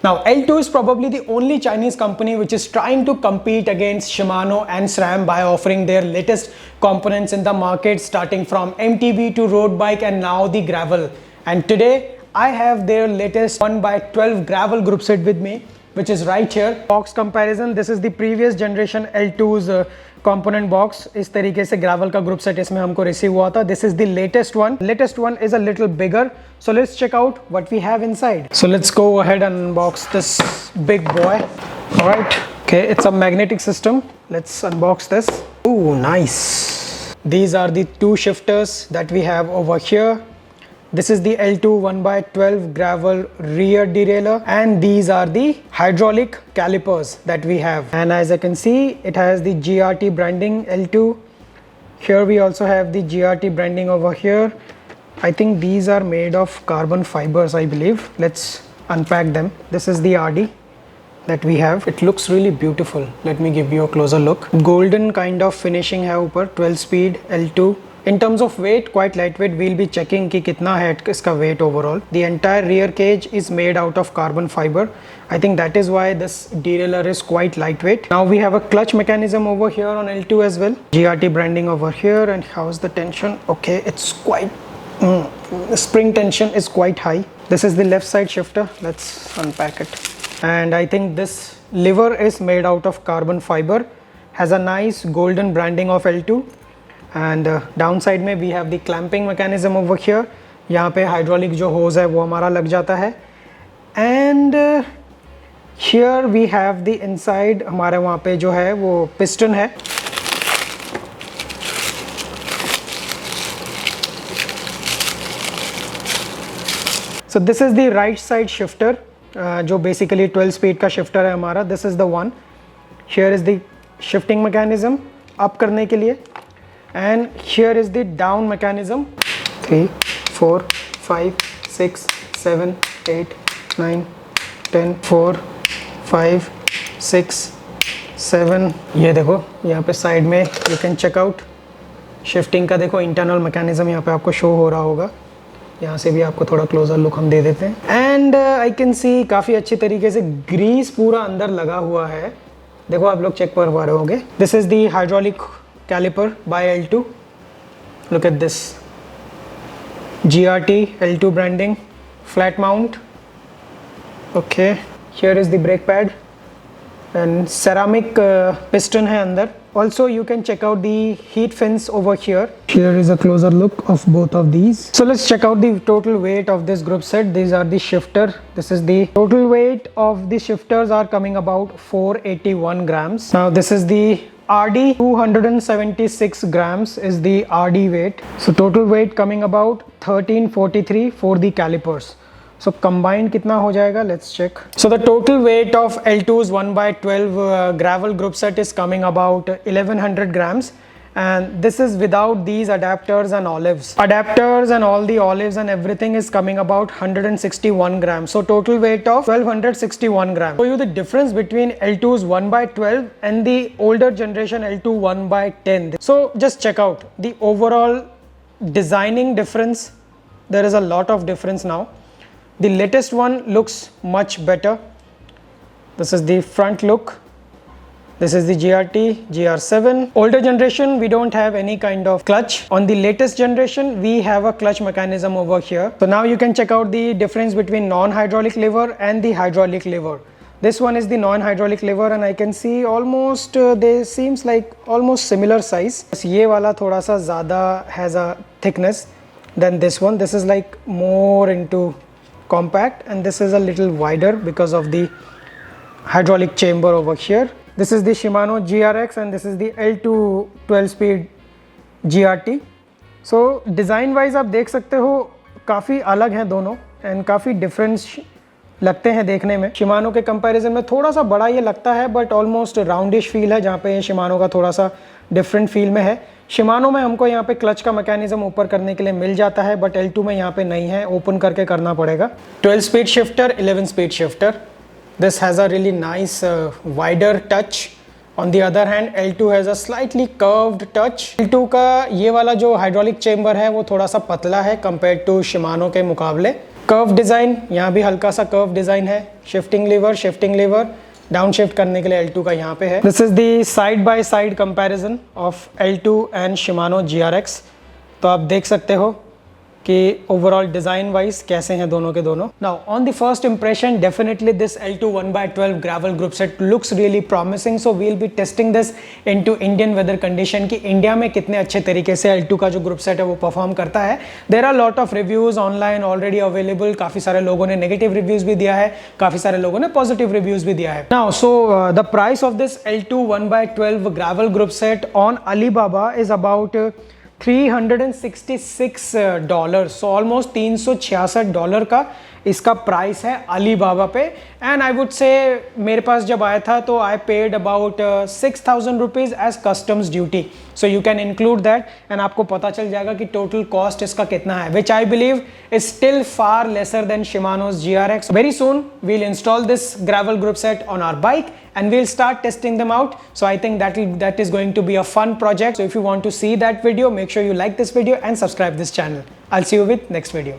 Now, L2 is probably the only Chinese company which is trying to compete against Shimano and SRAM by offering their latest components in the market, starting from MTB to road bike and now the gravel. And today I have their latest 1x12 gravel group set with me, which is right here. Box comparison, this is the previous generation L2's component box. इस तरीके से gravel का group set इसमें हमको receive हुआ था. This is the latest one. Latest one is a little bigger. So let's check out what we have inside. So let's go ahead and unbox this big boy. Alright. Okay, it's a magnetic system. Let's unbox this. Oh, nice. These are the two shifters that we have over here. This is the L2 1x12 gravel rear derailleur, and these are the hydraulic calipers that we have. And as I can see, it has the GRT branding L2. Here we also have the GRT branding over here. I think these are made of carbon fibers, I believe. Let's unpack them. This is the RD that we have. It looks really beautiful. Let me give you a closer look. Golden kind of finishing है ऊपर. 12 speed L2. In terms of weight, quite lightweight. We'll be checking कि कितना है इसका weight overall. The entire rear cage is made out of carbon fiber. I think that is why this derailleur is quite lightweight. Now we have a clutch mechanism over here on L2 as well. GRT branding over here, and how's the tension? Okay, it's quite the spring tension is quite high. This is the left side shifter. Let's unpack it. And I think this lever is made out of carbon fiber. Has a nice golden branding of L2. And downside में we have the clamping mechanism over here. यहाँ पे hydraulic जो hose है वो हमारा लग जाता है. And here we have the inside. हमारे वहाँ पे जो है वो piston है. So this is the right side shifter, जो basically 12 speed का shifter है हमारा. This is the one. Here is the shifting mechanism up करने के लिए. And here is the down mechanism. 3, 4, 5, 6, 7, 8, 9, 10, 4, 5, 6, 7. ये देखो यहाँ पे साइड में you can check out shifting का देखो internal mechanism यहाँ पे आपको show हो रहा होगा. यहाँ से भी आपको थोड़ा क्लोजर लुक हम दे देते हैं. एंड आई कैन सी काफ़ी अच्छी तरीके से ग्रीस पूरा अंदर लगा हुआ है. देखो आप लोग चेक कर पा रहे होंगे. This is the hydraulic caliper by L2. Look at this GRT L2 branding, flat mount. Okay, here is the brake pad and ceramic piston है अंदर. Also you can check out the heat fins over here. Here is a closer look of both of these. So let's check out the total weight of this group set. These are the shifter. This is the total weight of the shifters are coming about 481 grams. Now this is the RD. 276 grams is the RD weight. So total weight coming about 1343 for the calipers. So combined कितना हो जाएगा? Let's check. So the total weight of L2's 1x12 gravel group set is coming about 1100 grams, and this is without these adapters and olives. Adapters and all the olives and everything is coming about 161 grams. So total weight of 1261 grams. Show you the difference between L2's 1x12 and the older generation L2 1x10. So just check out the overall designing difference. There is a lot of difference now. The latest one looks much better. This is the front look. This is the GRT GR7. Older generation, we don't have any kind of clutch. On the latest generation, we have a clutch mechanism over here. So now you can check out the difference between non-hydraulic lever and the hydraulic lever. This one is the non-hydraulic lever, and I can see almost they seems like almost similar size. ये वाला थोड़ा सा ज़्यादा has a thickness than this one. This is like more into compact, and this is a little wider because of the hydraulic chamber over here. This is the Shimano GRX, and this is the L2 12 speed GRT. So design wise आप देख सकते हो काफ़ी अलग हैं दोनों, and काफ़ी difference लगते हैं देखने में. Shimano के कंपैरिजन में थोड़ा सा बड़ा ये लगता है, बट ऑलमोस्ट राउंडिश फील है, जहाँ पे Shimano का थोड़ा सा डिफरेंट फील में है. Shimano में हमको यहाँ पे क्लच का मैकेनिज्म ऊपर करने के लिए मिल जाता है, बट L2 में यहाँ पे नहीं है, ओपन करके करना पड़ेगा. 12 speed shifter, 11 speed shifter. This has a really nice wider touch. On the other hand, L2 has a slightly curved touch. L2 का ये वाला जो हाइड्रोलिक चेम्बर है वो थोड़ा सा पतला है compared to Shimano के मुकाबले. कर्व डिज़ाइन, यहाँ भी हल्का सा कर्व डिज़ाइन है, शिफ्टिंग लीवर डाउन शिफ्ट करने के लिए L2 का यहाँ पे है। This is the side by side comparison of L2 and Shimano GRX। तो आप देख सकते हो कि ओवरऑल डिज़ाइन वाइज कैसे हैं दोनों के दोनों। Now on the first impression definitely this L2 1/12 gravel group set looks really promising, so we will be testing this into Indian weather condition कि इंडिया में कितने अच्छे तरीके से L2 का जो ग्रुप सेट है वो परफॉर्म करता है। There are lot of reviews online already available, काफ़ी सारे लोगों ने नेगेटिव रिव्यूज़ भी दिया है, काफ़ी सारे लोगों ने पॉजिटिव रिव्यूज़ भी दिया है। Now so the price of this L2 1/12 gravel group set on Alibaba is about $366, so almost $366 का इसका प्राइस है अलीबाबा पे। एंड आई वुड से मेरे पास जब आया था तो I paid about 6,000 rupees as customs duty, so you can include that and आपको पता चल जाएगा कि टोटल कॉस्ट इसका कितना है, which I believe is still far lesser than Shimano's GRX। Very soon we'll install this gravel group set on our bike and we'll start testing them out. So I think that is going to be a fun project. So if you want to see that video, make sure you like this video and subscribe this channel. I'll see you with next video.